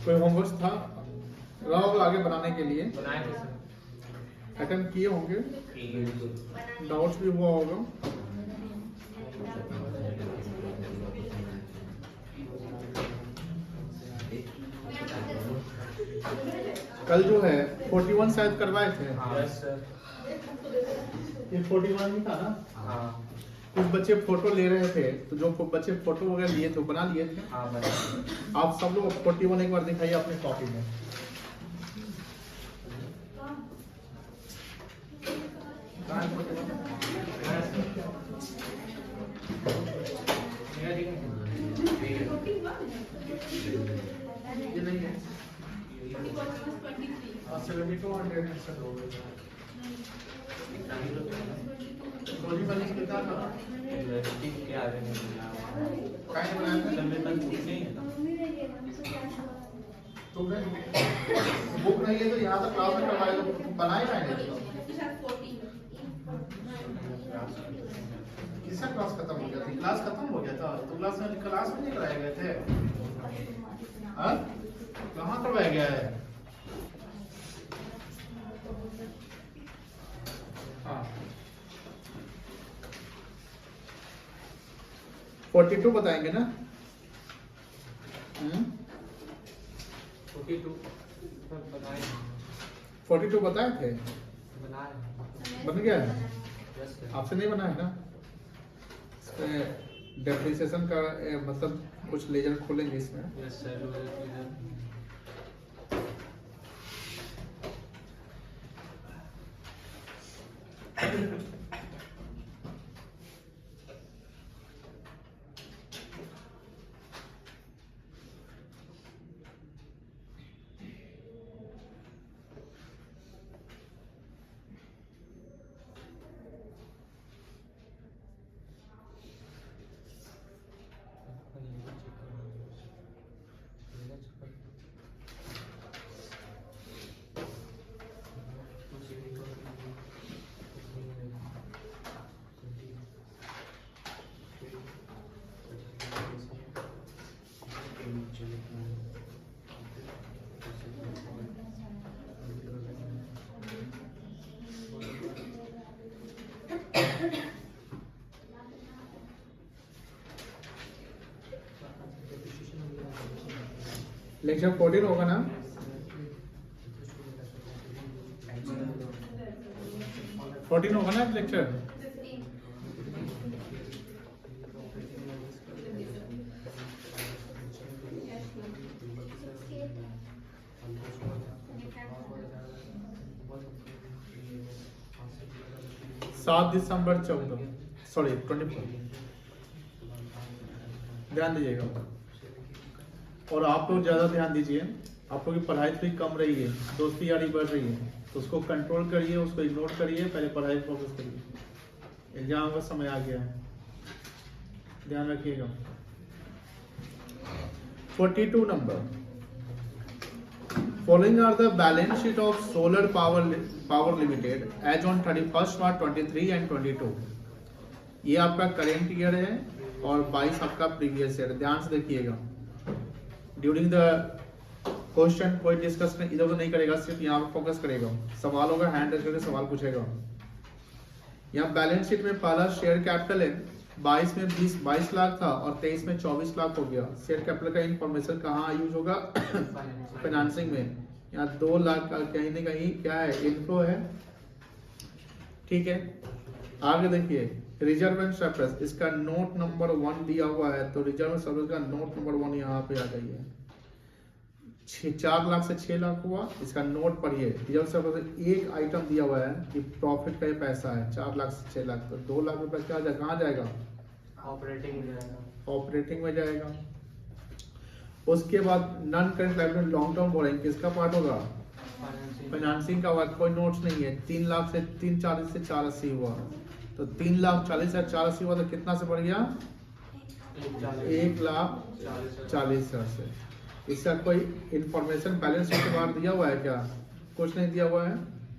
कोई होमवर्क था रहा होगा आगे बनाने के लिए? बनाए थे सर। अटेम्प्ट किए होंगे, डाउट्स भी हुआ होगा। कल जो है 41 शायद करवाए थे। Yes sir. ये 41 ही था ना? हाँ कुछ बच्चे फोटो ले रहे थे, तो जो बच्चे फोटो वगैरह लिए थे बना लिए थे। हाँ बना। आप सब लोग 41 एक बार दिखाइए अपनी कॉपी में। ये नहीं है 72 कितना था? काहे बनाया था? तुमने बुक नहीं है तो यहाँ से क्लास में करवाए तो बनाए नहीं थे। किसका क्लास खत्म हो गया था? क्लास खत्म हो गया था तो क्लास में नहीं कराए गए थे। हाँ कहाँ करवाया गया है? हाँ 42 बताएंगे ना? 42 बताए थे? बन गया है? आपसे नहीं बना है ना? डेप्रिसिएशन का मतलब कुछ लेजर खोलेंगे इसमें। Yes sir. लेक्चर 14 होगा ना? फोर्टीन होगा ना लेक्चर? Disember 14 सॉरी 24 ध्यान दीजिएगा। और आप लोग ज्यादा ध्यान दीजिए, आप लोग की पढ़ाई थोड़ी कम रही है, दोस्ती यारी बढ़ रही है, तो उसको कंट्रोल करिए, उसको इग्नोर करिए, पहले पढ़ाई पर फोकस करिए। एग्जाम का समय आ गया है, ध्यान रखिएगा। 42 number, following are the balance sheet of Solar Power Limited as on 31st March 23 and 22। ये आपका करेंट ईयर है और 22 आपका प्रीवियस ईयर। ध्यान से देखिएगा, ड्यूरिंग द क्वेश्चन कोई डिस्कस इधर उधर नहीं करेगा, सिर्फ यहाँ पर फोकस करेगा। सवाल होगा, हैंड रेज करके सवाल पूछेगा। यहाँ बैलेंस शीट में पहला शेयर कैपिटल है, 22 में 22 लाख था और 23 में 24 लाख हो गया। शेयर कैपिटल का इंफॉर्मेशन कहाँ यूज होगा? फाइनेंसिंग में। यहाँ 2 लाख का कहीं ना कहीं क्या है, इनफ्लो है। ठीक है, आगे देखिए रिजर्व एंड सरप्लस, इसका नोट नंबर 1 दिया हुआ है, तो रिजर्व एंड सरप्लस का नोट नंबर 1 यहाँ पे आ गई है। 4 लाख से 6 लाख हुआ, इसका नोट पढ़िए। रिजर्व सरप्लस एक आइटम दिया हुआ है कि प्रॉफिट का ये पैसा है 4 लाख से 6 लाख, तो 2 लाख रुपए क्या कहाँ जाएगा? ऑपरेटिंग में जाएगा। ऑपरेटिंग में जाएगा। उसके बाद non current liability long term borrowing किसका पार्ट होगा? फाइनेंसिंग का। कोई नोट्स नहीं है। 3 लाख से 340 से 480 हुआ, तो 3 लाख 40 से 480 हुआ, तो कितना से बढ़ गया? 1 लाख 40 से। इसका कोई इंफॉर्मेशन बैलेंस शीट के बाहर दिया हुआ है क्या? कुछ नहीं दिया हुआ है।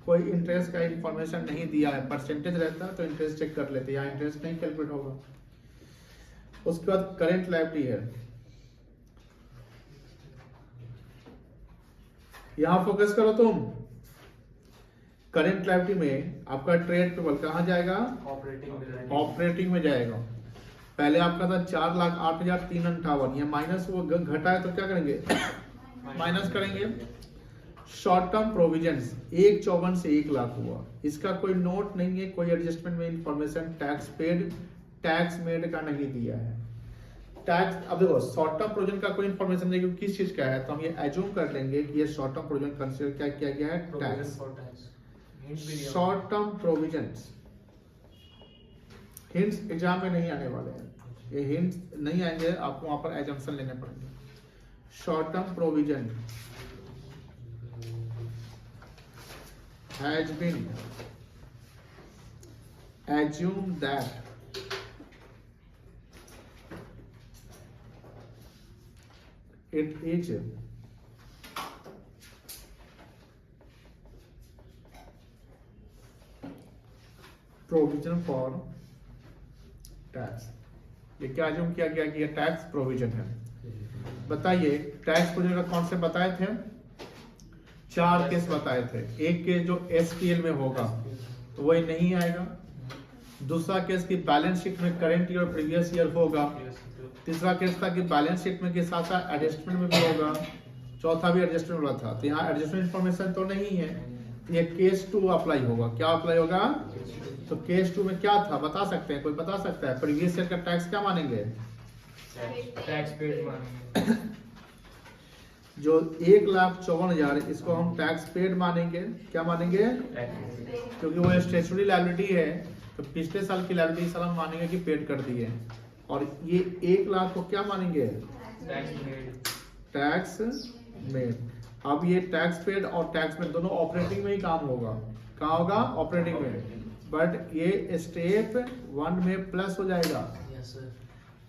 कोई इंटरेस्ट का इंफॉर्मेशन नहीं दिया है, परसेंटेज रहता है तो इंटरेस्ट चेक कर लेते हैं, यहाँ इंटरेस्ट नहीं कैलकुलेट होगा। उसके बाद करेंट लायबिलिटी है, यहां फोकस करो तुम। करेंट लायबिलिटी में आपका ट्रेड पेबल कहां जाएगा? ऑपरेटिंग में जाएगा। पहले आपका था 4,08,358, ये माइनस वो घटा है तो क्या करेंगे? माइनस करेंगे। शॉर्ट टर्म प्रोविजंस 1,54 से 1 लाख हुआ, इसका कोई नोट नहीं है, कोई एडजस्टमेंट में information tax paid tax made का नहीं दिया है। टैक्स अब देखो शॉर्ट टर्म प्रोविजन का कोई इंफॉर्मेशन नहीं, किस चीज का है, तो हम ये एज्यूम कर लेंगे कि ये शॉर्ट टर्म प्रोविजन कंसीडर क्या किया गया है? Tax. Short term provisions hints exam में नहीं आने वाले हैं, ये हिंट्स नहीं आएंगे, आपको वहां पर एजम्पशन लेने पड़ेंगे। Short term provision has been assumed that it is provision for tax। ये क्या assume किया गया कि ये टैक्स प्रोविजन है? बताइए टैक्स प्रोविजन का कॉन्सेप्ट बताए थे, 4 केस बताए थे। एक केस जो एसपीएल में होगा तो वही नहीं आएगा, दूसरा केस की बैलेंस शीट में करंट ईयर और प्रीवियस ईयर होगा, तीसरा केस था कि बैलेंस शीट में के साथ साथ एडजस्टमेंट में भी होगा, चौथा भी एडजस्टमेंट वाला था, तो यहाँ एडजस्टमेंट इन्फॉर्मेशन तो नहीं है, तो ये केस 2 अप्लाई होगा। क्या अप्लाई होगा? तो केस 2 में क्या था बता सकते हैं, कोई बता सकता है? प्रीवियस ईयर का टैक्स क्या मानेंगे? टैक्स पेड मानेंगे। जो 1,54,000 इसको हम टैक्स पेड मानेंगे। क्या मानेंगे? क्योंकि वो स्टेचुटरी लायबिलिटी है, तो पिछले साल की लायबिलिटी इस साल हम मानेंगे कि पेड कर दी है। और ये 1 लाख को क्या मानेंगे? Tax made. अब ये टैक्स पेड और टैक्स मेड दोनों ऑपरेटिंग में ही काम होगा। कहाँ होगा? ऑपरेटिंग में। बट ये स्टेप 1 में प्लस हो जाएगा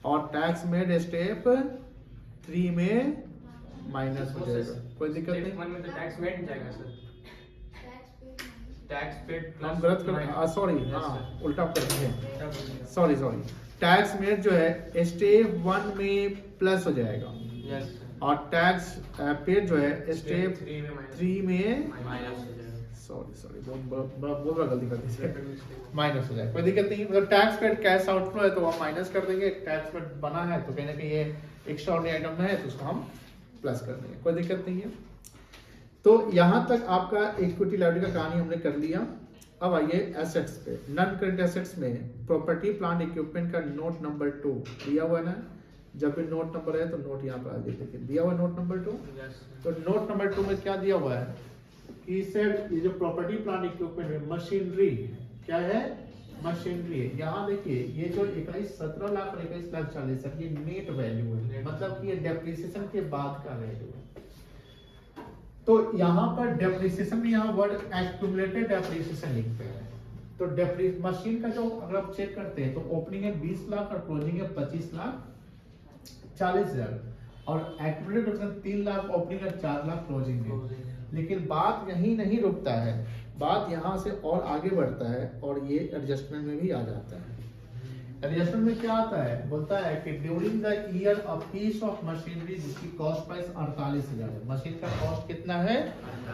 और टैक्स मेड स्टेप 3 में माइनस हो जाएगा। कोई दिक्कत नहीं। में तो टैक्स मेड जाएगा सर, टैक्स पेड हम गलत कर सॉरी, हाँ उल्टा कर दिए, सॉरी टैक्स मेड जो है स्टेप 1 में प्लस हो जाएगा और टैक्स पेड जो है स्टेप 3 में माइनस सॉरी बहुत बड़ा गलती कर दी, माइनस हो जाएगा। कोई दिक्कत नहीं। मतलब टैक्स पेड कैश आउटफ्लो है तो हम माइनस कर देंगे, टैक्स पेड बना है तो कहीं ना कहीं ये एक्स्ट्राऑर्डिनरी आइटम है तो उसको हम प्लस कर देंगे, कोई दिक्कत नहीं है। तो यहां तक आपका इक्विटी लायबिलिटी का कहानी हमने कर लिया। अब आइए एसेट्स पे। नॉन करंट एसेट्स में प्रॉपर्टी प्लांट इक्विपमेंट का नोट नंबर 2 दिया हुआ है ना, जब भी नोट नंबर है तो नोट यहाँ पर आ देखिए दिया हुआ नोट नंबर 2। तो नोट नंबर 2 में क्या दिया हुआ है कि सर ये जो प्रॉपर्टी प्लांट इक्विपमेंट में मशीनरी क्या है? मशीनरी है। यहाँ देखिए ये जो 17 लाख और 21,40,000 सर ये नेट वैल्यू है, मतलब कि ये डेप्रिसिएशन के बाद का वैल्यू है। तो यहाँ पर डेप्रिसिएशन में यहाँ वर्ड एक्यूमुलेटेड डेप्रिसिएशन लिखते हैं। तो मशीन का जो अगर आप चेक करते हैं तो ओपनिंग है 20 लाख और क्लोजिंग है 25,40,000 और एक्यूमुलेटेड 3 लाख ओपनिंग है 4 लाख क्लोजिंग है। लेकिन बात यहीं नहीं रुकता है, बात यहाँ से और आगे बढ़ता है और ये एडजस्टमेंट में भी आ जाता है। एडजस्टमेंट में क्या आता है? बोलता है कि during the year a piece of machinery जिसकी कॉस्ट प्राइस 48,000 है। मशीन का कॉस्ट कितना है?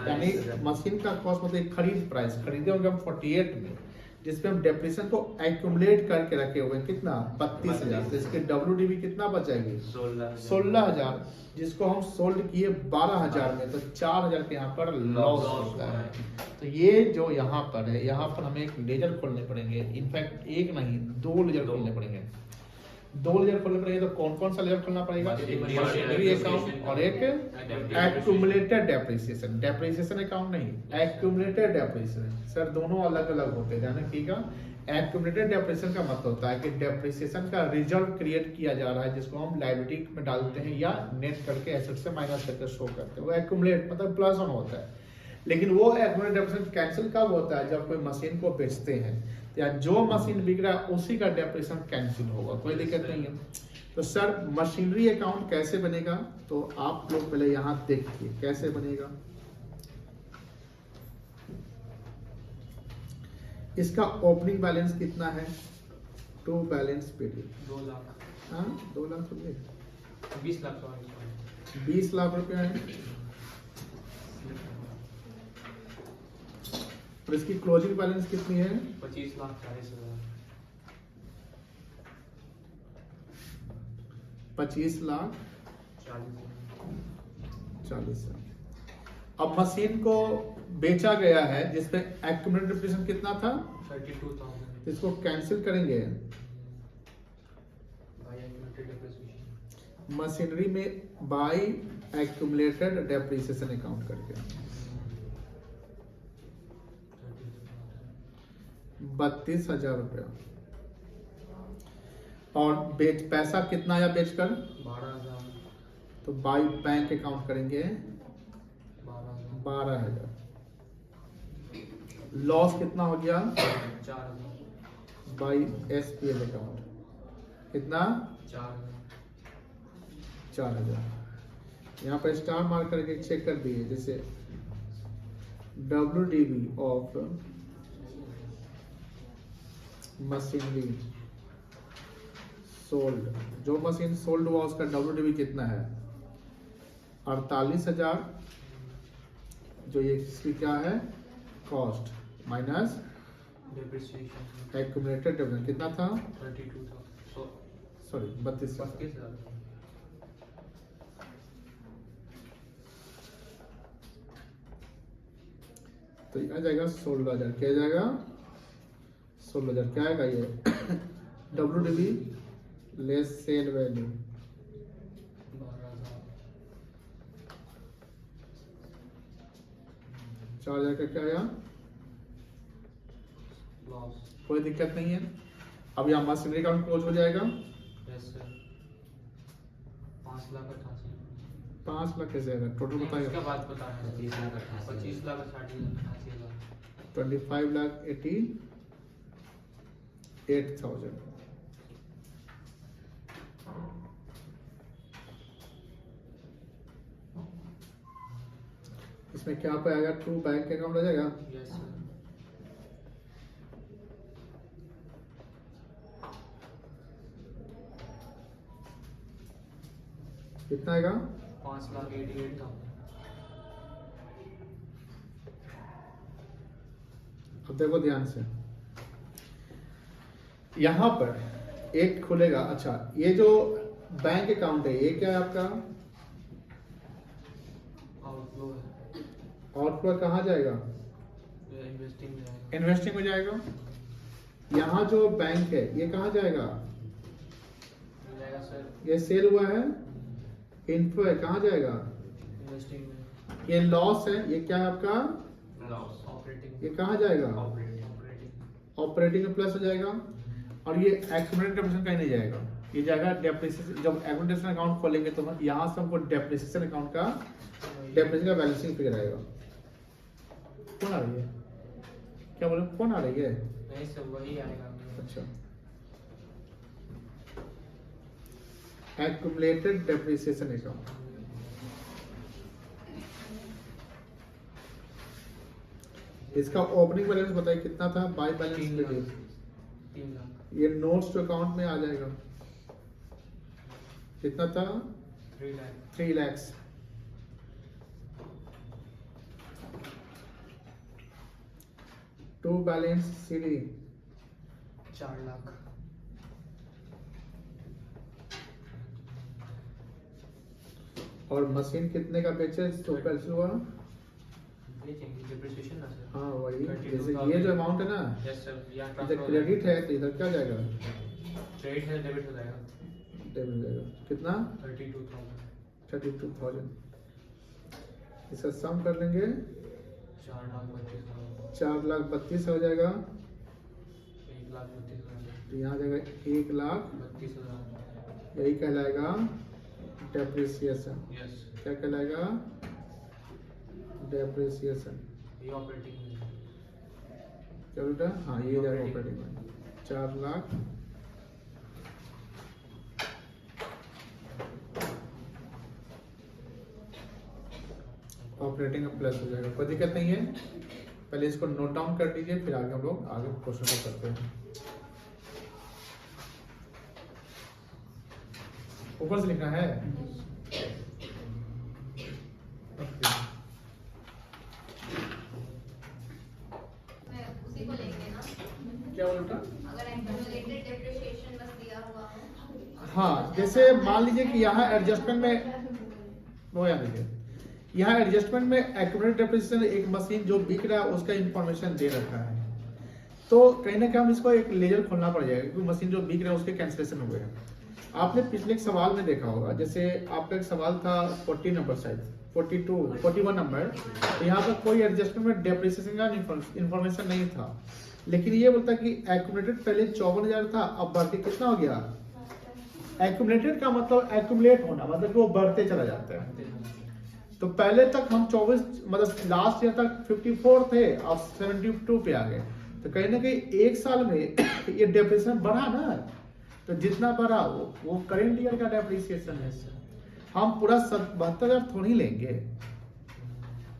यानी मशीन का कॉस्ट मतलब खरीद प्राइस खरीदे होंगे हम 48 में, जिसपे हम डेप्रिसिएशन को एक्यूमुलेट करके रखे हुए कितना? 32,000। तो इसके WDV कितना बचेगी? 16,000, जिसको हम सोल्ड किए 12,000 में, तो 4,000 के यहाँ पर लॉस होता है। तो ये जो यहाँ पर है, यहाँ पर हमें एक लेजर खोलने पड़ेंगे, इनफैक्ट एक नहीं 2 लेजर खोलने पड़ेंगे। 2 लेजर खोलने पड़ेंगे तो कौन कौन सा लेजर खोलना पड़ेगा? एक मशीनरी अकाउंट और एक एक्यूमुलेटेड डेप्रिसिएशन। डेप्रिसिएशन अकाउंट नहीं, एक्यूमुलेटेड डेप्रिसिएशन। सर दोनों अलग अलग होते हैं, ध्यान रखिएगा। एक्यूमुलेटेड डेप्रिसिएशन का मतलब होता है कि डेप्रिसिएशन का रिजर्व क्रिएट किया जा रहा है, जिसको हम लायबिलिटी में डालते हैं या नेट करके एसेट से माइनस करके शो करते हैं। वो एक्यूमुलेट मतलब प्लस ऑन होता है। लेकिन वो एक्यूमुलेटेड डेप्रिसिएशन कैंसिल कब होता है? जब कोई मशीन को बेचते हैं या जो मशीन बिक रहा है उसी का डेप्रिसिएशन कैंसिल होगा, कोई दिक्कत नहीं है। तो सर मशीनरी अकाउंट कैसे बनेगा? तो आप लोग पहले यहाँ देखिए कैसे बनेगा। इसका ओपनिंग बैलेंस कितना है? टू बैलेंस पीरियड 2 लाख, हाँ 2 लाख रुपये 20 लाख सॉरी 20 लाख रुपये है। और इसकी क्लोजिंग बैलेंस कितनी है? 25 लाख 40 हजार 25 लाख 40 अब मशीन को बेचा गया है जिसपे एक्यूमुलेटेड डिप्रीशिएशन कितना था? 32,000 इसको कैंसिल करेंगे। बाय एक्यूमुलेटेड डेप्रिसिएशन मशीनरी में बाय एक्यूमुलेटेड डेप्रीशिएशन अकाउंट करके 32,000 रुपया। और बेच पैसा कितना आया बेचकर? 12,000 तो बाय बैंक अकाउंट करेंगे 12,000 12,000। लॉस कितना हो गया? 4,000 बाय एसपीएल अकाउंट कितना? 4,000। यहाँ पर स्टार मार्क करके चेक कर दिए, जैसे WDV ऑफ मशीनरी सोल्ड, जो मशीन सोल्ड हुआ उसका WDV कितना है? 48,000। जो ये इसकी क्या है? Cost minus depreciation accumulated dividend कितना था? 32,000 सॉरी 32,000। 32,000 तो ये आ जाएगा 16,000। क्या आ जाएगा? 16,000। क्या आएगा ये? WDV लेस सेल वैल्यू 12,000 4,000 का क्या आया? लॉस कोई दिक्कत नहीं है। अब यहाँ मशीनरी अकाउंट क्लोज हो जाएगा। यस सर 5,88,000 5 लाख कैसे आएगा? टोटल उसके बताएगा। बाद बता रहे हैं 25 लाख 88,000 25,88,000। इसमें क्या पाएगा? टू बैंक अकाउंट आ जाएगा। यस सर कितना आएगा? 5,88,000 अब देखो ध्यान से, यहाँ पर एक खुलेगा। अच्छा, ये जो बैंक अकाउंट है ये क्या है आपका? आउटफ्लो है आउटफ्लो कहाँ जाएगा? इन्वेस्टिंग में जाएगा इन्वेस्टिंग में जाएगा। यहाँ जो बैंक है ये कहाँ जाएगा? मिल जाएगा सर ये सेल हुआ है, इन्फ्लो है, कहाँ जाएगा? इन्वेस्टिंग में ये लॉस है, ये क्या है आपका? लॉस ऑपरेटिंग ये कहाँ जाएगा? ऑपरेटिंग ऑपरेटिंग में प्लस हो जाएगा। और ये एक्यूमुलेटेड डेप्रिसिएशन कहीं नहीं जाएगा, ये जाएगा डेप्रिसिएशन। जब एक्यूमुलेशन अकाउंट खोलेंगे तो यहाँ से हमको डेप्रिसिएशन अकाउंट का डेप्रिसिएशन का बैलेंसिंग फिगर आएगा। कौन आ रही है? क्या बोले? कौन आ रही है? नहीं सर वही आएगा अच्छा, एक्यूमुलेटेड डेप्रिसिएशन अकाउंट। इसका ओपनिंग बैलेंस बताइए कितना था? बाय बैलेंस 3 लीजिए। लाख 3 लाख ये नोट्स टू अकाउंट में आ जाएगा। कितना था? 3 lakh 3 lakhs। To balance CD 4 lakh और मशीन कितने का बेचे तो कैसे हुआ? बेचेंगे डेप्रिसिएशन ना सर हाँ वही, 32,000 जैसे ये जो अमाउंट है ना, यस सर यहाँ इधर ट्रांसफर क्रेडिट है तो इधर क्या जाएगा? क्रेडिट है डेबिट हो जाएगा डेबिट जाएगा। कितना? 32,000 32,000। इसका सम कर लेंगे 4,32,000 4,32,000 हो जाएगा। 1,32,000 तो यहाँ जाएगा 1,32,000। 32,000 यही कहलाएगा डेप्रिसिएशन। यस क्या कहलाएगा? डेप्रिसिएशन। ये ऑपरेटिंग में क्या बेटा? हाँ ये जाएगा ऑपरेटिंग में 4 लाख। ऑपरेटिंग में प्लस हो जाएगा, कोई दिक्कत नहीं है। पहले इसको नोट डाउन कर लीजिए, फिर आगे हम लोग आगे क्वेश्चन को करते हैं। ऊपर से लिखना है। उसी को लेंगे ना, क्या बोलता? अगर एक्यूमुलेटेड डेप्रिसिएशन बस दिया हुआ हो। हाँ, जैसे मान लीजिए कि यहाँ एडजस्टमेंट में वो याद रखिए, यहाँ एडजस्टमेंट में एक्यूमुलेटेड डेप्रिसिएशन एक मशीन जो बिक रहा है उसका इंफॉर्मेशन दे रखा है, तो कहीं ना कहीं हम इसको एक लेजर खोलना पड़ जाएगा क्योंकि मशीन जो बिक रहा है उसके कैंसिलेशन हुए हैं। आपने पिछले एक सवाल में देखा होगा, जैसे आपका एक सवाल था 40 नंबर शायद 41 नंबर, तो यहाँ पर कोई एडजस्टमेंट में डेप्रिसिएशन का इंफॉर्मेशन नहीं था, लेकिन ये बोलता कि एक्यूमुलेटेड पहले 54,000 था, अब बढ़ के कितना हो गया। एक्यूमुलेटेड का मतलब एक्यूमुलेट होना, मतलब कि वो बढ़ते चला जाता है। तो पहले तक हम 24 मतलब लास्ट ईयर तक 54 थे, अब 72 पे आ गए, तो कहीं ना कहीं एक साल में ये डेप्रिसिएशन बढ़ा ना, तो जितना बढ़ा वो करेंट ईयर का डेप्रिसिएशन है। हम पूरा 72,000 थोड़ी लेंगे।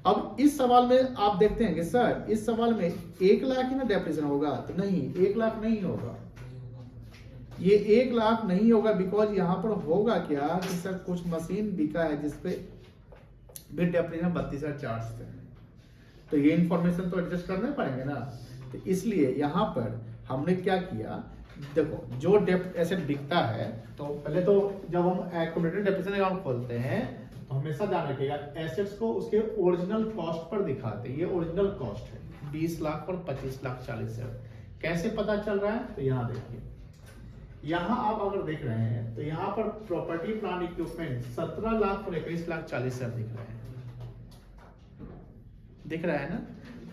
अब इस सवाल में आप देखते हैं कि सर इस सवाल में 1 लाख ही ना डेप्रिसिएशन होगा, तो नहीं 1 लाख नहीं होगा, ये 1 लाख नहीं होगा, बिकॉज यहाँ पर होगा क्या कि सर कुछ मशीन बिका है जिसपे बिट डेप्रिसिएशन 32,000 चार्ज थे, तो ये इंफॉर्मेशन तो एडजस्ट करने पड़ेंगे ना। तो इसलिए यहाँ पर हमने क्या किया, देखो जो एसेट बिकता है, तो पहले तो जब हम एक्यूमुलेटेड डेप्रिसिएशन अकाउंट खोलते हैं तो हमेशा ध्यान रखिएगा एसेट्स को उसके ओरिजिनल कॉस्ट पर दिखाते हैं। ये ओरिजिनल कॉस्ट है 20 लाख और 25 लाख 40 हजार। कैसे पता चल रहा है, तो यहाँ देखिए, यहाँ आप अगर देख रहे हैं तो यहाँ पर प्रॉपर्टी प्लांट इक्विपमेंट 17 लाख और 21 लाख 40 हजार दिख रहा है ना।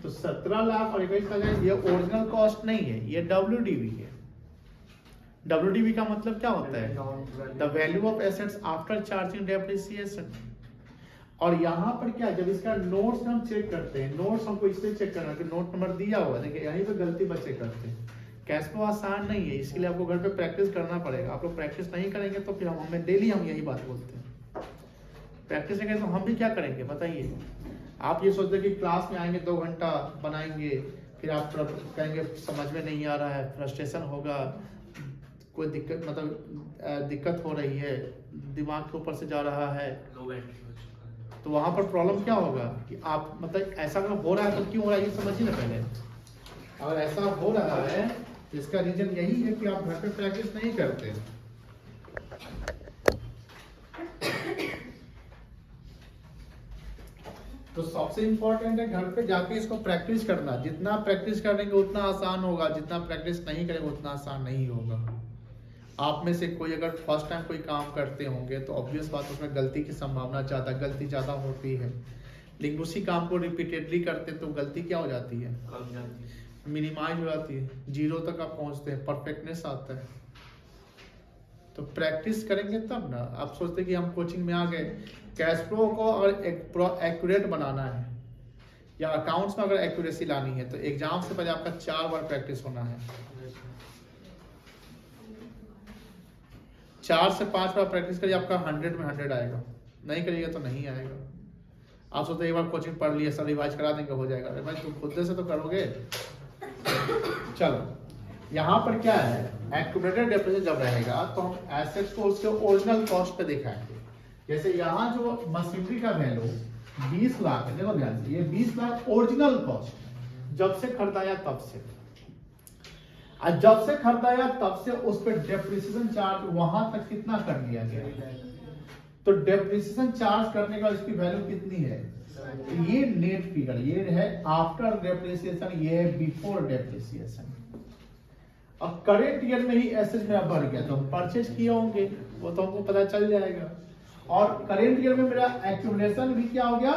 तो 17 लाख और 21 लाख ये ओरिजिनल कॉस्ट नहीं है, ये WDV है। WDV का मतलब क्या होता है, the value of assets after charging depreciation. और यहाँ पर क्या, जब इसका नोट्स हम चेक करते हैं, नोट्स हमको इसलिए चेक करना कि नोट नंबर दिया हुआ है, देखिए यहीं पे गलती पर चेक करते हैं। कैश फ्लो आसान नहीं है, इसलिए आपको घर पे प्रैक्टिस करना पड़ेगा। आप लोग प्रैक्टिस नहीं करेंगे तो फिर हमें डेली हम यही बात बोलते हैं, प्रैक्टिस नहीं करें तो हम भी क्या करेंगे बताइए। आप ये सोचते हैं कि क्लास में आएंगे 2 घंटा बनाएंगे, फिर आप कहेंगे समझ में नहीं आ रहा है, फ्रस्ट्रेशन होगा, कोई दिक्कत मतलब दिक्कत हो रही है, दिमाग के ऊपर से जा रहा है, तो वहां पर प्रॉब्लम क्या होगा कि आप मतलब ऐसा अगर हो रहा है तो क्यों हो रहा है ये समझिए ना पहले। अगर ऐसा हो रहा है तो इसका रीजन यही है कि आप घर पे प्रैक्टिस नहीं करते। तो सबसे इंपॉर्टेंट है घर पे जाके इसको प्रैक्टिस करना। जितना प्रैक्टिस करेंगे उतना आसान होगा, जितना प्रैक्टिस नहीं करेंगे उतना आसान नहीं होगा। आप में से कोई अगर फर्स्ट टाइम कोई काम करते होंगे तो ऑब्वियस बात उसमें गलती की संभावना गलती ज़्यादा होती है, लेकिन उसी काम को रिपीटेडली करते तो गलती क्या हो जाती है, मिनिमाइज हो जाती है, 0 तक आप पहुंचते हैं, परफेक्टनेस आता है। तो प्रैक्टिस करेंगे तब ना। आप सोचते कि हम कोचिंग में आ गए, कैश फ्लो को अगर एक्यूरेट बनाना है या अकाउंट्स में अगर एक्यूरेसी लानी है तो एग्जाम से पहले आपका 4 बार प्रैक्टिस होना है। 4 से 5 बार प्रैक्टिस करिए, आपका 100 में 100 आएगा। नहीं करिएगा तो नहीं आएगा। आप सोचते एक बार कोचिंग पढ़ लिया, सब रिवाइज करा देंगे हो जाएगा। अरे भाई तुम खुद से तो करोगे। चलो यहाँ पर क्या है, एक्यूमुलेटेड डेप्रिसिएशन जब रहेगा तो हम एसेट्स को उसके ओरिजिनल कॉस्ट पे दिखाएंगे। जैसे यहाँ जो मशीनरी का वैल्यू 20 लाख है, देखो ध्यान से, ये 20 लाख ओरिजिनल कॉस्ट जब से खरीदाया तब से, और जब से खरीदाया तब से उस पर डेप्रिसिएशन चार्ज वहां तक कितना कर दिया गया। तो डेप्रिसिएशन चार्ज करने का इसकी वैल्यू कितनी है, ये नेट फिगर, ये है आफ्टर डेप्रिसिएशन, ये है बिफोर डेप्रिसिएशन। अब करेंट ईयर में ही एसेट मेरा बढ़ गया तो हम परचेज किए होंगे, वो तो हमको पता चल जाएगा। और करेंट ईयर में मेरा एक्यूमुलेशन भी क्या हो गया,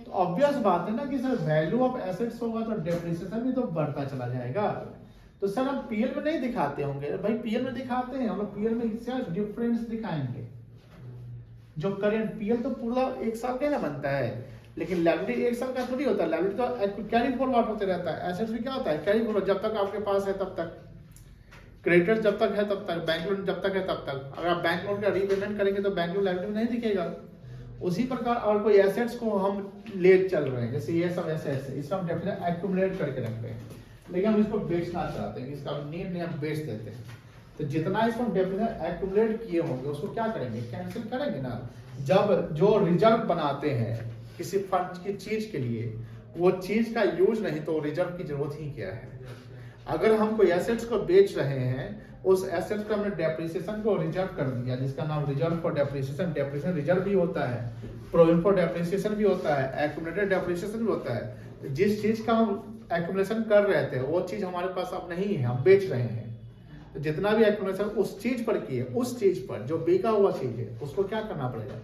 तो ऑब्वियस बात है ना कि सर वैल्यू ऑफ एसेट्स होगा तो डेप्रिसिएशन भी तो बढ़ता चला जाएगा। तो सर हम पीएल में नहीं दिखाते होंगे, भाई पीएल में दिखाते हैं हम लोग, पीएल में सिर्फ डिफरेंस दिखाएंगे। जो करेंट पीएल तो पूरा 1 साल का ना बनता है, लेकिन लायबिलिटी 1 साल का थोड़ी होता है, लायबिलिटी तो कैरी फॉरवर्ड होते रहता है। एसेट्स भी क्या होता है, कैरी फॉरवर्ड, जब तक आपके पास है तब तक, क्रेडिटर्स जब तक है तब तक, बैंक लोन जब तक है तब तक। अगर आप बैंक लोन का रीपेमेंट करेंगे तो बैंक लोन लायबिलिटी में नहीं दिखेगा, उसी प्रकार और कोई एसेट्स को हम ले चल रहे हैं, जैसे ये सब एसेट्स है, इसका हम डेफिनेट एक्यूमुलेट करके रख रहे हैं, लेकिन हम इसको बेचना चाहते हैं, इसका नीड नहीं, हम बेच देते हैं। तो जितना इसको डेफिनेट एक्यूमुलेट किए होंगे उसको क्या करेंगे, कैंसिल करेंगे ना। जब जो रिजर्व बनाते हैं किसी फंड की चीज के लिए, वो चीज का यूज नहीं तो रिजर्व की जरूरत ही क्या है। अगर हम कोई एसेट्स को बेच रहे हैं, उस एसेट्स को हमने डेप्रिसिएशन को रिजर्व कर दिया, जिसका नाम reserve for depreciation, depreciation reserve भी होता है, प्रोविजन फॉर डेप्रिसिएशन भी होता है, एक्यूमुलेटेड डेप्रिसिएशन भी होता है। जिस चीज का हम एक्यूमुलेशन कर रहे थे वो चीज हमारे पास अब नहीं है, हम बेच रहे हैं। तो जितना भी एक्यूमुलेशन उस चीज पर किए, उस चीज पर जो बिका हुआ चीज है उसको क्या करना पड़ेगा,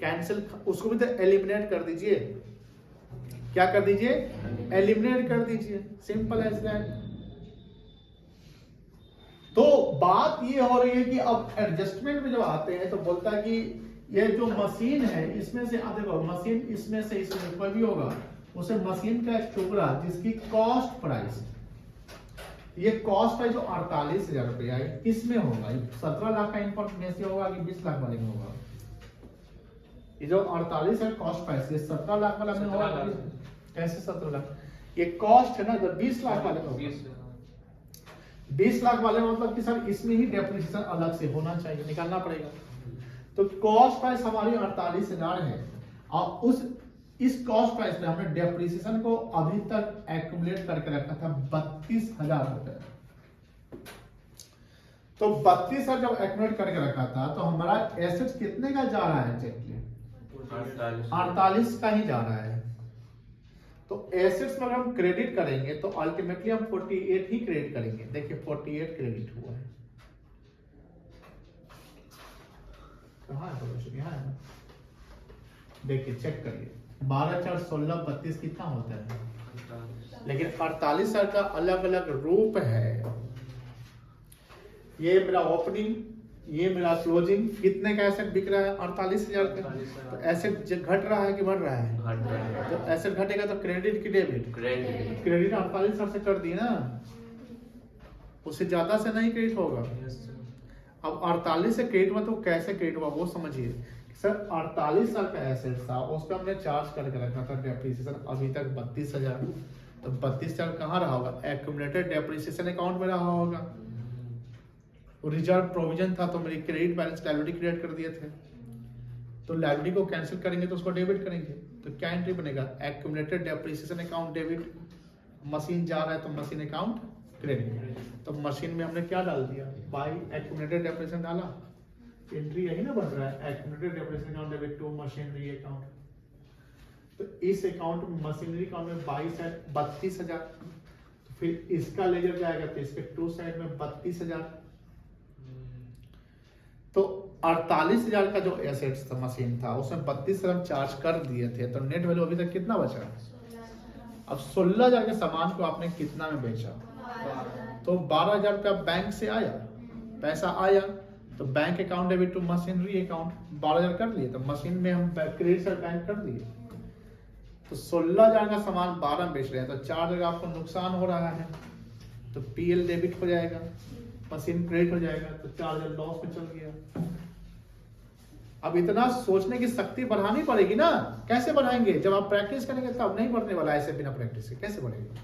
कैंसिल, उसको भी तो एलिमिनेट कर दीजिए। क्या कर दीजिए, एलिमिनेट कर दीजिए, सिंपल एज दैट। तो बात ये हो रही है कि अब एडजस्टमेंट में जब आते हैं तो बोलता है कि ये जो मशीन है इसमें से, आप देखो मशीन इसमें से इसमें कोई भी होगा, उसे मशीन का एक टुकड़ा जिसकी कॉस्ट प्राइस, ये कॉस्ट प्राइस जो 48,000 रुपया है, किसमें होगा, 17 लाख का इनपुट में से होगा कि 20 लाख वाले में होगा। ये जो 48 है कॉस्ट प्राइस, ये 17 लाख वाला में होगा, कैसे 17 लाख, ये कॉस्ट है ना, तो 20 लाख वाले में होगा। 20 लाख वाले मतलब कि सर इसमें ही डेप्रिसिएशन अलग से होना चाहिए, निकालना पड़ेगा। तो कॉस्ट प्राइस हमारी 48,000 है, और इस कॉस्ट प्राइस में हमने डेप्रिसिएशन को अभी तक एक्यूमुलेट करके रखा था 32,000 रुपए। तो 32,000 जब एक्यूमुलेट करके रखा था तो हमारा एसेट कितने का जा रहा है एग्जैक्टली, 48 का ही जा रहा है। तो एसेट्स में अगर हम क्रेडिट करेंगे तो अल्टीमेटली हम 48 ही क्रेडिट करेंगे। देखिए 48 क्रेडिट हुआ है, कहाँ है, यहाँ है ना, देखिए चेक करिए, 12 4 16 32 कितना होता है, लेकिन 48,000 का अलग अलग रूप है। ये मेरा ओपनिंग, ये मेरा क्लोजिंग, कितने का एसेट बिक रहा है, 48,000 का। तो एसेट घट रहा है कि बढ़ रहा है, तो एसेट घटेगा तो क्रेडिट की डेबिट, क्रेडिट 48,000 से कर दी ना, उससे ज्यादा से नहीं क्रेडिट होगा। अब 48 से क्रेडिट हुआ तो कैसे क्रेडिट हुआ वो समझिए। सर 48,000 का एसेट था, उस पर हमने चार्ज करके रखा था डेप्रिसिएशन अभी तक 32,000, तो 32,000 कहाँ रहा होगा, एक्यूमुलेटेड डेप्रिसिएशन अकाउंट में रहा होगा। रिजर्व प्रोविजन था तो मेरी क्रेडिट बैलेंस लायबिलिटी क्रिएट कर दिए थे, तो लायबिलिटी को कैंसिल करेंगे तो उसको डेबिट करेंगे, तो क्या एंट्री बनेगा, accumulated depreciation account debit, machine जा रहा है तो मशीन अकाउंट क्रेडिट। तो मशीन में हमने क्या डाल दिया, बाय एक्यूमुलेटेड डेप्रिसिएशन डाला, एंट्री यही ना बन रहा है, accumulated depreciation account debit to machinery account. तो इस अकाउंट में मशीनरी अकाउंट में 22 है 32,000, तो फिर इसका लेजर जाएगा तो इसके टू साइड में 32,000। तो 48,000 का जो एसेट्स था, मशीन था, उसमें 32,000 हम चार्ज कर दिए थे, तो नेट वैल्यू अभी तक कितना बचा। अब 16,000 के सामान को आपने कितना में बेचा, तो 12,000 रुपया बैंक से आया, पैसा आया, तो bank account debit to machinery account 12,000 कर लिए, तो मशीन में हम क्रेडिट से बैंक कर दिए। तो 16,000 का सामान 12 में बेच रहे हैं, तो 4,000 आपको नुकसान हो रहा है, तो पीएल डेबिट हो जाएगा, मशीन क्रेडिट हो जाएगा, तो 4,000 लॉस में चल गया। अब इतना सोचने की शक्ति बढ़ानी पड़ेगी ना, कैसे बढ़ाएंगे, जब आप प्रैक्टिस करेंगे तब नहीं बढ़ने वाला, ऐसे बिना प्रैक्टिस के कैसे बढ़ेगा।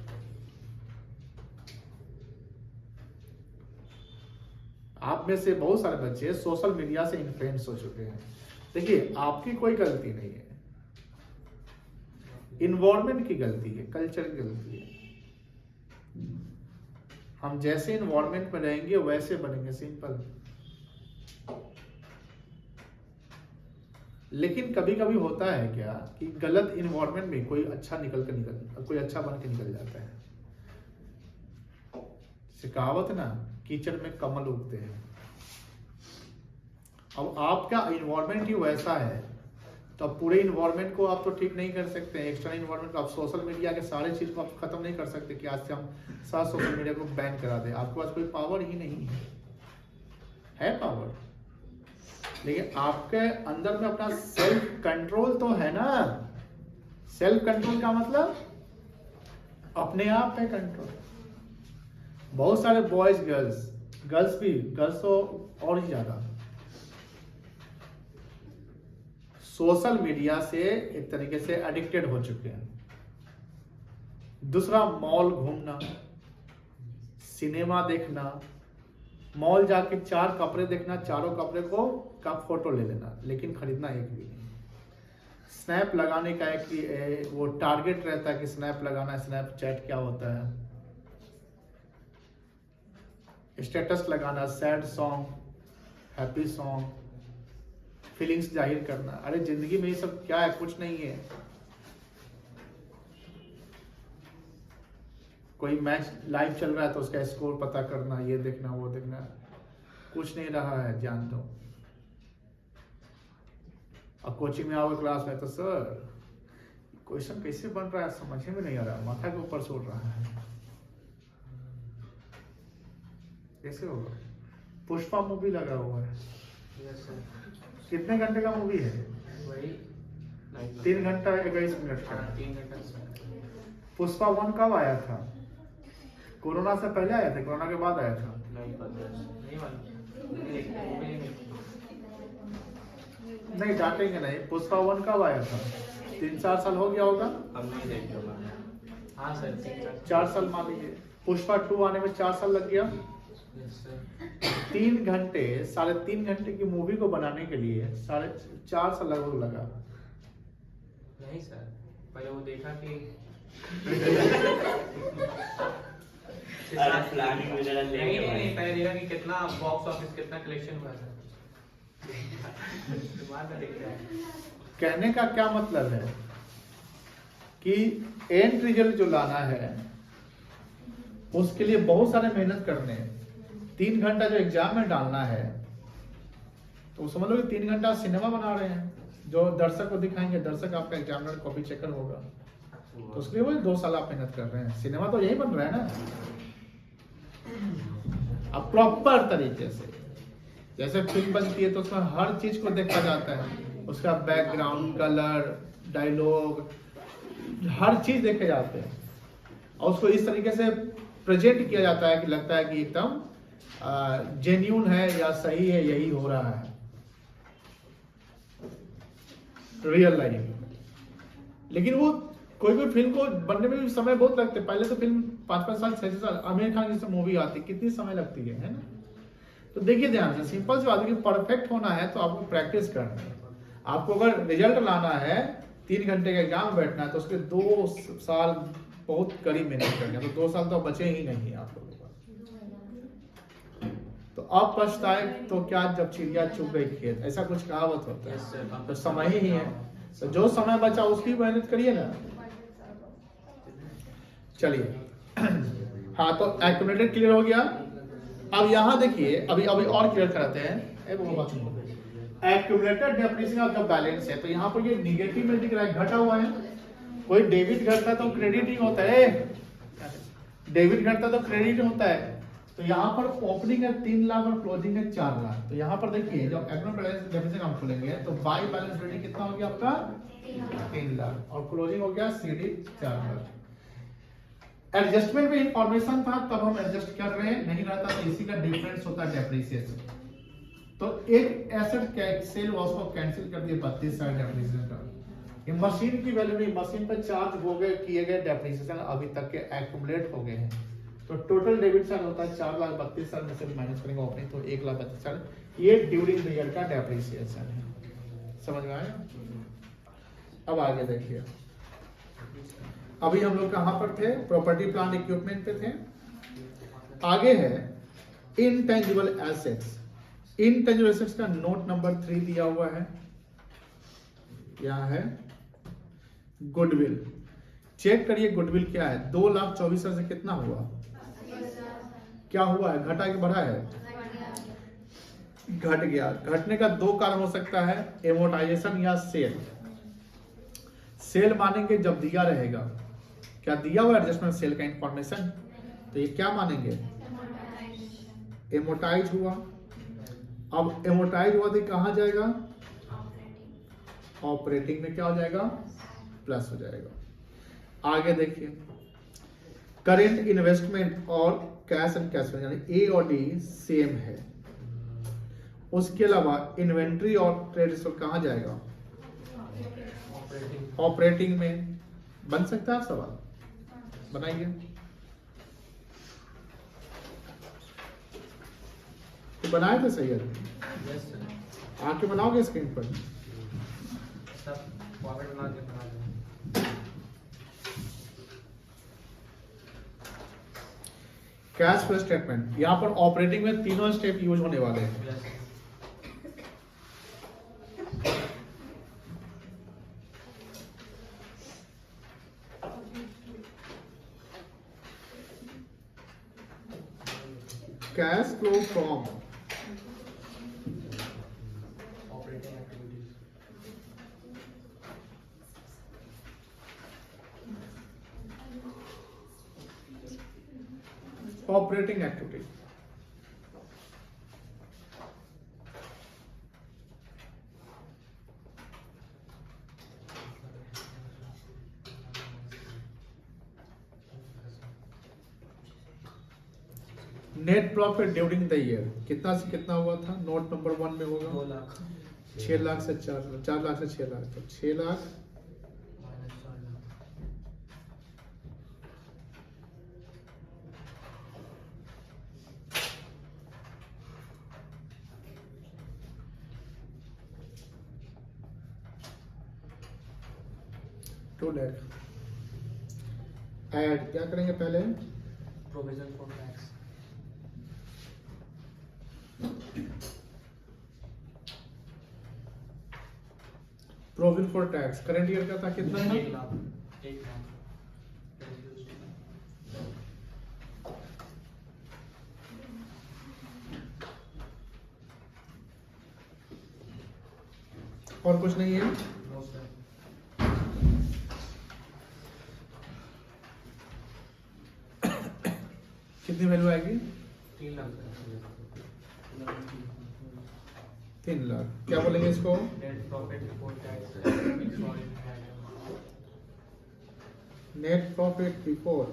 आप में से बहुत सारे बच्चे सोशल मीडिया से इन्फ्लुएंस हो चुके हैं। देखिए आपकी कोई गलती नहीं है, इन्वायरमेंट की गलती है, कल्चर की गलती है। हम जैसे इन्वायरमेंट में रहेंगे वैसे बनेंगे, सिंपल। लेकिन कभी कभी होता है क्या कि गलत इन्वायरमेंट में कोई अच्छा कोई अच्छा बन के निकल जाता है। कहावत ना, कीचड़ में कमल उगते हैं। अब आपका इन्वायरमेंट ही वैसा है तो अब पूरे इन्वायरमेंट को आप तो ठीक नहीं कर सकते हैं, एक्सटर्नल इन्वायरमेंट को आप सोशल मीडिया के सारे चीज को आप खत्म नहीं कर सकते कि आज से हम सारा सोशल मीडिया को बैन करा दें। आपके पास कोई पावर ही नहीं है पावर, लेकिन आपके अंदर में अपना सेल्फ कंट्रोल तो है ना। सेल्फ कंट्रोल का मतलब अपने आप पे कंट्रोल। बहुत सारे बॉयज गर्ल्स तो और ही ज्यादा सोशल मीडिया से एक तरीके से एडिक्टेड हो चुके हैं। दूसरा, मॉल घूमना, सिनेमा देखना, मॉल जाके 4 कपड़े देखना, चारों कपड़े को का फोटो ले लेना, लेकिन खरीदना एक भी नहीं। स्नैप लगाने का एक वो टारगेट रहता है कि स्नैप लगाना, स्नैपचैट क्या होता है, स्टेटस लगाना, sad song, happy song, feelings जाहिर करना। अरे जिंदगी में ये सब क्या है? कुछ नहीं है। कोई मैच लाइव चल रहा है तो उसका स्कोर पता करना, ये देखना, वो देखना, कुछ नहीं रहा है, जान दो। अब कोचिंग में आओगे क्लास में तो सर क्वेश्चन कैसे बन रहा है समझ में नहीं आ रहा, माथा के ऊपर सोच रहा है, कैसे होगा? पुष्पा मूवी लगा हुआ है, यस सर। कितने घंटे का मूवी है? वही 3 घंटा 21 मिनट का। 3 घंटा सर। पुष्पा 1 कब आया था? कोरोना से पहले आया था, कोरोना के बाद आया था? नहीं पता, नहीं मालूम। नहीं डांटेंगे नहीं। पुष्पा 1 कब आया था? 3-4 साल हो गया होगा। हम नहीं देखते। हाँ सर 4 साल मान लीजिए। पुष्पा 2 आने में 4 साल लग गया। Yes sir. 3 घंटे 3.5 घंटे की मूवी को बनाने के लिए 4.5 साल लगभग लगा। नहीं सर, पहले वो देखा कि प्लानिंग वगैरह नहीं, पहले देखा कि कितना बॉक्स ऑफिस, कितना कलेक्शन हुआ था। बाद में देखते हैं। कहने का क्या मतलब है कि एंड रिजल्ट जो लाना है उसके लिए बहुत सारे मेहनत करने हैं। 3 घंटा जो एग्जाम में डालना है तो समझ लो कि 3 घंटा सिनेमा बना रहे हैं जो दर्शक को दिखाएंगे। दर्शक आपका एग्जामिनर कॉपी चेकर होगा, तो उसके लिए वही 2 साल आप मेहनत कर रहे हैं। सिनेमा तो यही बन रहा है ना। अब प्रॉपर तरीके से जैसे फिल्म बनती है तो उसमें हर चीज को देखा जाता है, उसका बैकग्राउंड, कलर, डायलॉग, हर चीज देखे जाते हैं और उसको इस तरीके से प्रेजेंट किया जाता है कि लगता है कि एकदम जेन्यून है या सही है, यही हो रहा है रियल लाइफ। लेकिन वो कोई भी फिल्म को बनने में भी समय बहुत लगते हैं। पहले तो फिल्म 5-5 साल 6-6 साल, आमिर खान जैसे मूवी आती कितनी समय लगती है ना। तो देखिए ध्यान से, सिंपल सी बात है कि परफेक्ट होना है तो आपको प्रैक्टिस करना है। आपको अगर रिजल्ट लाना है, 3 घंटे के एग्जाम में बैठना है तो उसके 2 साल बहुत करीब मेहनत करनी है। तो 2 साल तो बचे ही नहीं है आप लोगों का। तो अब पछताए तो क्या जब चिड़िया चुग गई खेत, ऐसा कुछ कहावत होता यस सर। है। तो समय ही है, तो जो समय बचा उसकी मेहनत करिए ना। चलिए हाँ, तो एक्यूमुलेटेड क्लियर हो गया। अब यहाँ देखिए, अभी और क्लियर कराते हैं। Accumulated depreciation of the balance है, तो यहाँ पर ये निगेटिव में दिख रहा है, घटा हुआ है। कोई डेबिट घटता है तो क्रेडिट ही होता है, डेबिट घटता है तो क्रेडिट होता है। तो यहाँ पर ओपनिंग है 3 लाख और क्लोजिंग है 4 लाख। तो यहाँ पर देखिए जब एक्यूमुलेटेड डेप्रिसिएशन हम खोलेंगे तो बाई बैलेंस क्रेडिट कितना हो गया आपका? 3 लाख और क्लोजिंग हो गया सीडी 4 लाख। एडजस्टमेंट में इंफॉर्मेशन था तब हम एडजस्ट कर रहे हैं, नहीं रहता तो इसी का डिफरेंस होता है डेप्रिसिएशन। तो एक एसेट सेल लॉस को कैंसिल कर दिए 32 साल डेप्रिसिएशन का। ये मशीन की वैल्यू नहीं, मशीन पे चार्ज हो गए, किए गए डेप्रिसिएशन अभी तक के एक्यूमुलेट हो गए हैं। तो टोटल डेबिट साल होता है 4,32,000 में से माइनस करेंगे ओपनिंग तो 1,32,000। ये ड्यूरिंग द ईयर का डेप्रिसिएशन है। समझ में आया? अब आगे देखिए, अभी हम लोग कहां पर थे? प्रॉपर्टी प्लांट इक्विपमेंट पे थे। आगे है इनटेंजिबल एसेट्स। इनटेंजिबल एसेट्स का नोट नंबर 3 दिया हुआ है, यहाँ है गुडविल। चेक करिए गुडविल क्या है। 2,24,000 से कितना हुआ? क्या हुआ है? घटा के बढ़ा है? घट गया। घटने का 2 कारण हो सकता है, एमोर्टाइजेशन या सेल। सेल मानेंगे जब दिया रहेगा, क्या दिया हुआ एडजस्टमेंट सेल का इंफॉर्मेशन, तो ये क्या मानेंगे? एमोर्टाइज हुआ। अब एमोर्टाइज हुआ तो कहां जाएगा? ऑपरेटिंग में क्या हो जाएगा? प्लस हो जाएगा। आगे देखिए, करेंट इन्वेस्टमेंट और कैश एंड कैश यानी ए और डी सेम है। उसके अलावा इन्वेंट्री और ट्रेड रिसीव कहां जाएगा? ऑपरेटिंग ऑपरेटिंग में बन सकता है आप सवाल बनाइए। तो बनाए थे सही है, यस सर आके बनाओगे स्क्रीन पर। सब फॉर्मेट बना के बना दें। कैश फ्लो स्टेटमेंट, यहाँ पर ऑपरेटिंग में तीनों स्टेप यूज होने वाले हैं। Yes cash flow from operating activities operating activity. Net profit during the year कितना से कितना हुआ था, नोट नंबर 1 में 2 होगा लाख 6 लाख से 4 लाख से 6 लाख, तो 6 lakh minus 4 lakh two lakh. Add क्या करेंगे पहले, provision for tax provision for tax current year का था कितना है, 1 लाख 1 लाख और कुछ नहीं है। नो सर कितनी वैल्यू आएगी, 3 लाख 3 लाख। क्या बोलेंगे इसको, net profit before tax net profit before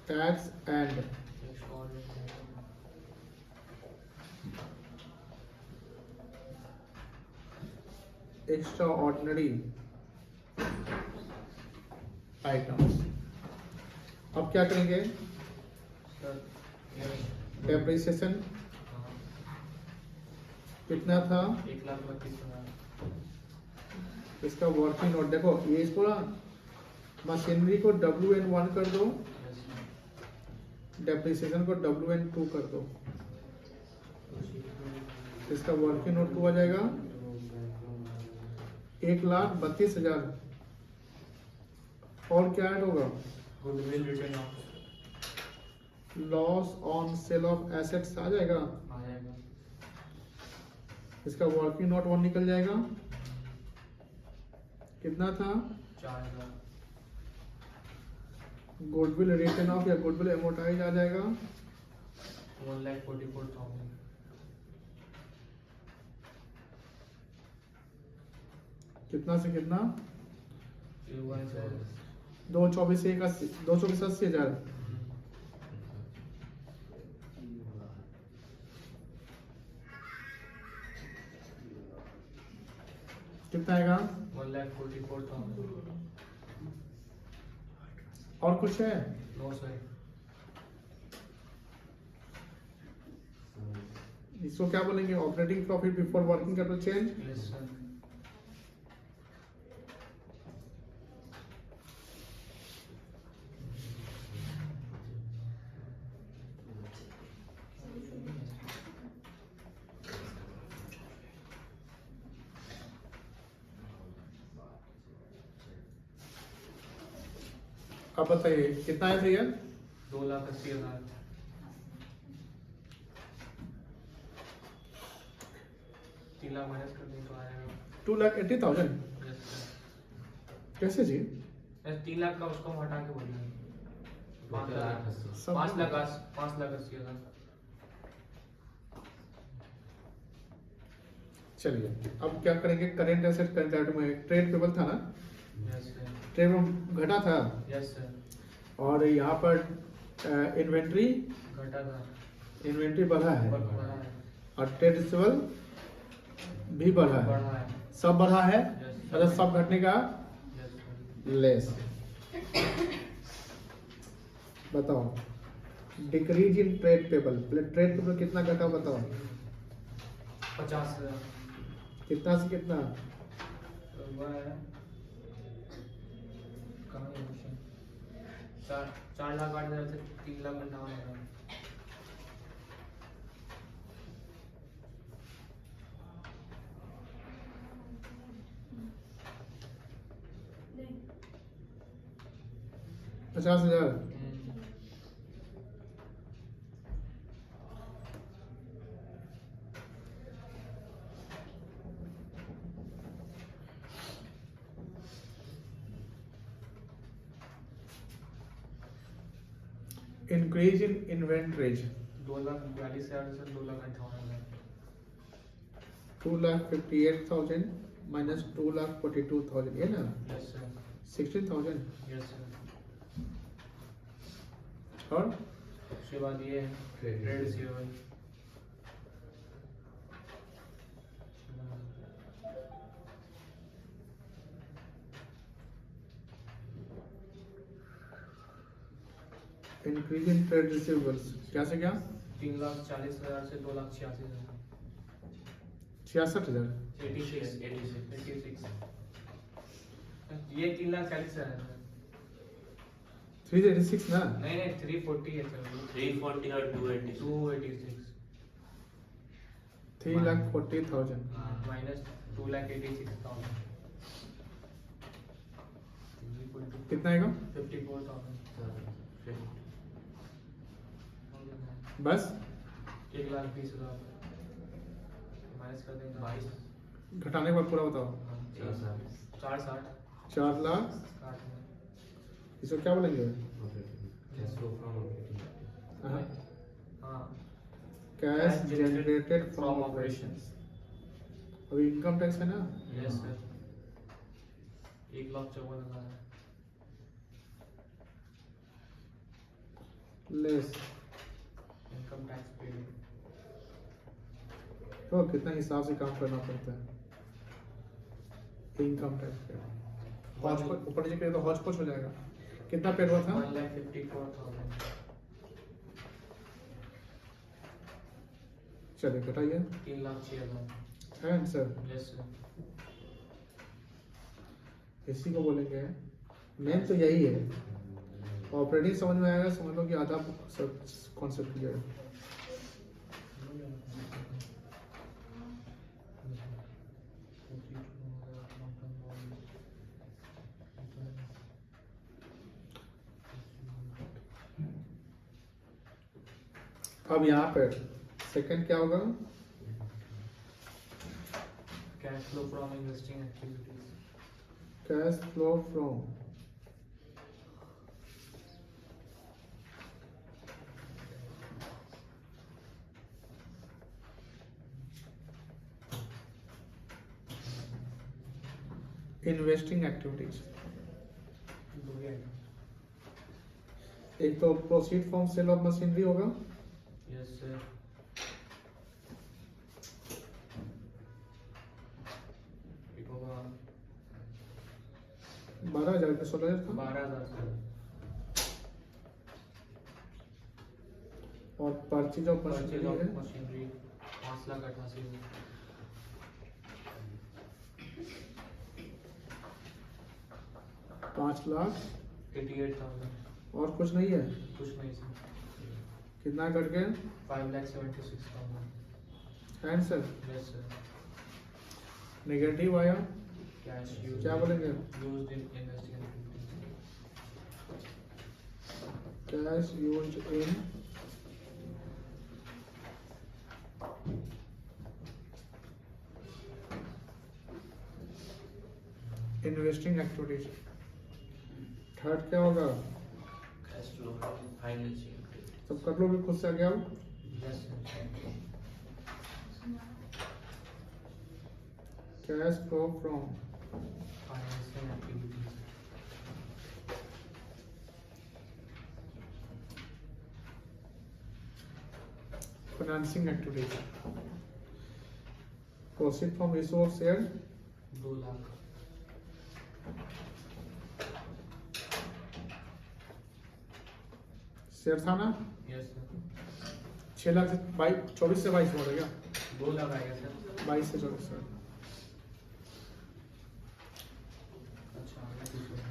tax and extra ordinary items. अब क्या करेंगे, डेप्रिसिएशन कितना था, 1,32,000 इसका वर्किंग नोट देखो, ये इसको ना मशीनरी को WN1 कर दो, डेप्रिसिएशन को WN2 कर दो, इसका वर्किंग नोट 2 आ जाएगा 1,32,000। और क्या ऐड होगा, goodwill return of loss on sale of assets आ जाएगा, आ जाएगा इसका वर्किंग नोट 1 निकल जाएगा, कितना था, 4,000 गुडविल रिटर्न ऑफ या गुडविल एमोर्टाइज आ जाएगा 1,44,000 कितना से कितना, 2,24,000 224,80,000। कितना आएगा, 1,44,000 और कुछ है, नो सर इसको क्या बोलेंगे, operating profit before working capital change. Yes sir अब बताइए कितना है भैया, 2,80,000 3 लाख माइनस कर दें तो आएगा 2,80,000 यस सर कैसे जी, यस 3 लाख का उसको हम हटा के बोल रहे हैं 5 सब 5,80,000 चलिए अब क्या करेंगे, करेंट एसेट करंट आइटम में ट्रेड पेबल था ना, यस सर ट्रेड में घटा था, यस सर और यहाँ पर इन्वेंट्री घटा था इन्वेंट्री बढ़ा है, बढ़ा है और ट्रेड रिसीवेबल भी बढ़ा है, बढ़ा है। सब बढ़ा है, Yes. मतलब सब घटने का Yes, sir. लेस। बताओ decrease in trade payable, trade payable कितना घटा बताओ, 50,000 कितना से कितना, हुआ है। कहाँ है क्वेश्चन? 4,08,000 से 3,58,000। नहीं 50,000। इंक्रीज इन इन्वेंटरीज 2,42,000 से 2,58,000। 2,58,000 माइनस 2,42,000, ये ना Yes, sir. 16,000। Yes, sir. और उसके बाद ये trade receivable. Increase in trade receivables क्या से क्या, 3,40,000 से 2,86,000। 66,000। 86। ये 3,40,000 है। 386 ना, नहीं 340 है सर। 340 और 280 286 3,40,000 माइनस 2,86,000 कितना आएगा 54,000। बस 1,20,000 माइनस कर देंगे 22। घटाने के बाद पूरा बताओ। 4,60 4,00,000 इसको क्या बोलेंगे, हाँ कैश जनरेटेड फ्रॉम ऑपरेशंस। अभी इनकम टैक्स है ना, यस सर 1,54,000 है। लेस इनकम टैक्स पेड तो कितना हिसाब से काम करना पड़ता है, इनकम टैक्स पे हॉच पर ऊपर नीचे करें तो हॉच पॉच हो जाएगा। कितना पेड हुआ था, 1,54,000। चलिए घटाइए 3,06,000। है आंसर। यस सर इसी को बोलेंगे, मेन तो यही है। ऑपरेटिंग समझ में आएगा, समझ लो कि आधा कॉन्सेप्ट क्लियर है। अब यहाँ पे सेकंड क्या होगा, cash flow from investing activities. Cash flow from investing activities. एक तो proceed from sale of machinery होगा, यस सर एक होगा 12,000 पे 16,000 था, 12,000 सर। और purchase of purchase of machinery है मशीनरी 5,88,000। 5,88,000 88,000 और कुछ नहीं है, कुछ नहीं सर। कितना कट गया 5,76,000। आंसर। यस सर नेगेटिव आया, कैश क्या बोलेंगे, used in investing activities. Cash used in investing activities. Third क्या होगा, cash flow from financial activity सब कर लो भी खुद से आगे आओ। Yes sir cash flow from financial activities. Financing activities. Proceed from resource share 2 lakh. Share था ना यस सर। 6 लाख से 24 से 22 हो गया 2 लाख आएगा सर। 22 से 24 में। अच्छा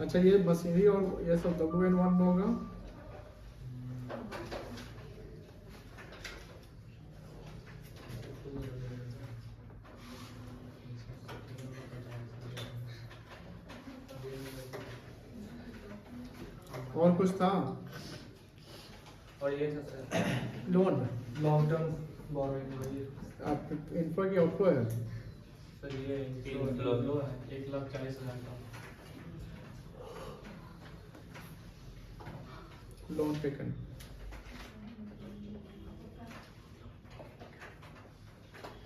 अच्छा ये मशीनरी और ये सब WN1 में होगा। और कुछ था और ये sir loan long term borrowing आप इनफो की आउटफो है सर, ये Inflow। लो है 1,40,000 का। Loan taken.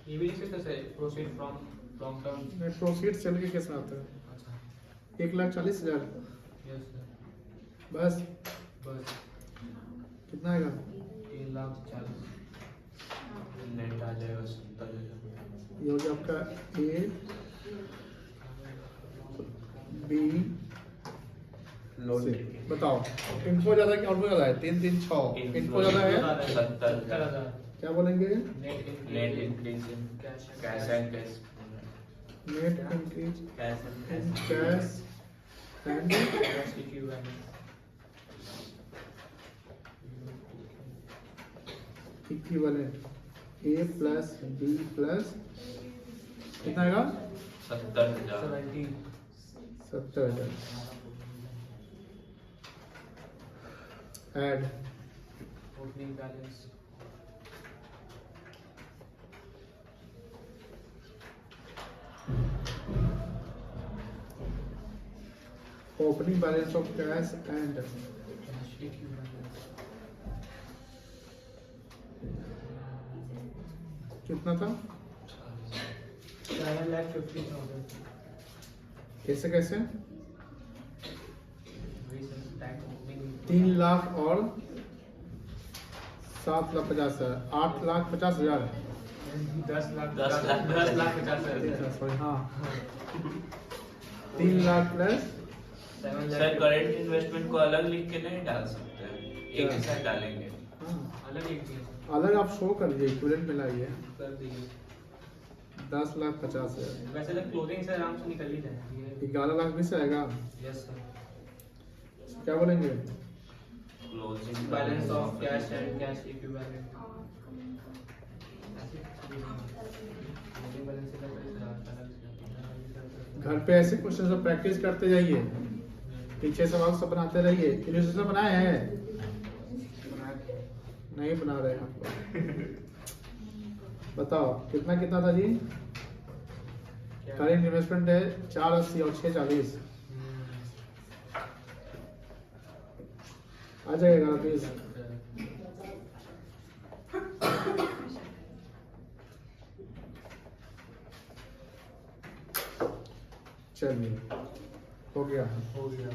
ये भी लिख सकते sir, proceed from long term. Proceed sale के केस में आता है अच्छा 1,40,000 यस सर। बस बस कितना आएगा 3,40,000। नेट आ जाएगा 70,000। ये हो गया आपका A B लोन C। बताओ इन्फो ज्यादा कि आउटफो ज्यादा है 3,36 इन्फो ज्यादा है 70,000। क्या बोलेंगे net increase in cash and cash net increase cash in and cash and cash equivalent. Equivalent A plus B plus कितना आएगा 70,000। 70,000 add opening balance opening balance of cash and cash equivalent कितना था 7,50,000। कैसे कैसे वही सर टैक्स ओपनिंग 3 लाख और 7,50,000 8,50,000 10 lakh 10 lakh 50,000 sorry हाँ 3 lakh plus 7 sir lakh current investment को अलग लिख के नहीं डाल सकते एक ही साथ डालेंगे। हाँ, अलग एक दिए अलग आप शो कर दीजिए इक्विवेलेंट मिलाइए कर दिए। 10,50,000 वैसे तो क्लोजिंग से आराम से निकल ही जाएगा। 11 लाख भी से आएगा यस सर। क्या बोलेंगे closing balance of cash and cash equivalent. घर पे ऐसे क्वेश्चन सब प्रैक्टिस करते जाइए पीछे सवाल सब बनाते रहिए इल्यूस्ट्रेशन बनाए हैं नहीं बना रहे हैं आप लोग बताओ कितना कितना था जी करेंट इन्वेस्टमेंट है 480 और 640 आ जाएगा प्लीज चलिए हो गया हो गया।